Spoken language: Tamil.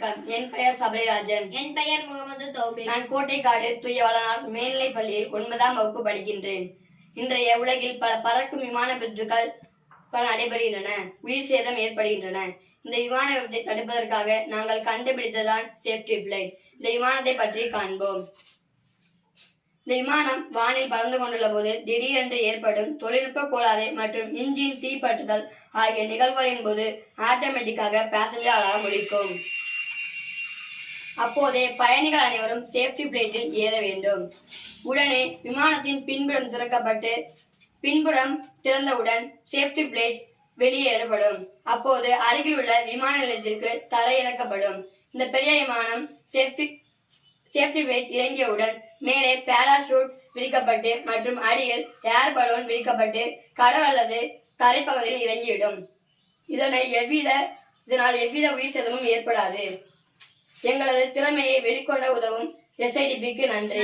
வணக்கம். என் பெயர் சபரிராஜன். என் பெயர் முகமது தௌபீக். நான் கோட்டைக்காடு தூய வளனார் மேல்நிலைப் பள்ளியில் 9ஆம் வகுப்பு படிக்கின்றேன். இன்றைய உலகில் பல பறக்கும் விமான விபத்துகள் பல நடைபெறுகின்றன, உயிர் சேதம் ஏற்படுகின்றன. இந்த விமான விபத்தை தடுப்பதற்காக நாங்கள் கண்டுபிடித்ததான் சேஃப்டி பிளைட். இந்த விமானத்தை பற்றி காண்போம். இந்த விமானம் வானில் பறந்து கொண்டுள்ள போது திடீரென்று ஏற்படும் தொழில்நுட்ப கோளாறு மற்றும் இன்ஜின் தீப்பற்றுதல் ஆகிய நிகழ்வுகளின் போது ஆட்டோமேட்டிக்காக பேசஞ்சர் அலாரம் ஒலிக்கும். அப்போதே பயணிகள் அனைவரும் சேஃப்டி பிளேட்டில் ஏற வேண்டும். உடனே விமானத்தின் பின்புறம் திறக்கப்பட்டு பின்புறம் திறந்தவுடன் சேஃப்டி பிளேட் வெளியேறப்படும். அப்போது அருகில் உள்ள விமான நிலையத்திற்கு தரையிறக்கப்படும். இந்த பெரிய விமானம் சேஃப்டி பிளேட் இறங்கியவுடன் மேலே பாராசூட் விரிக்கப்பட்டு மற்றும் அடியில் ஏர் பலூன் விரிக்கப்பட்டு கடல் அல்லது தரைப்பகுதியில் இறங்கிவிடும். இதனால் எவ்வித உயிர் சேதமும் ஏற்படாது. எங்களது திறமையை வெளிக்கொண்ட உதவும் SIDPக்கு நன்றி.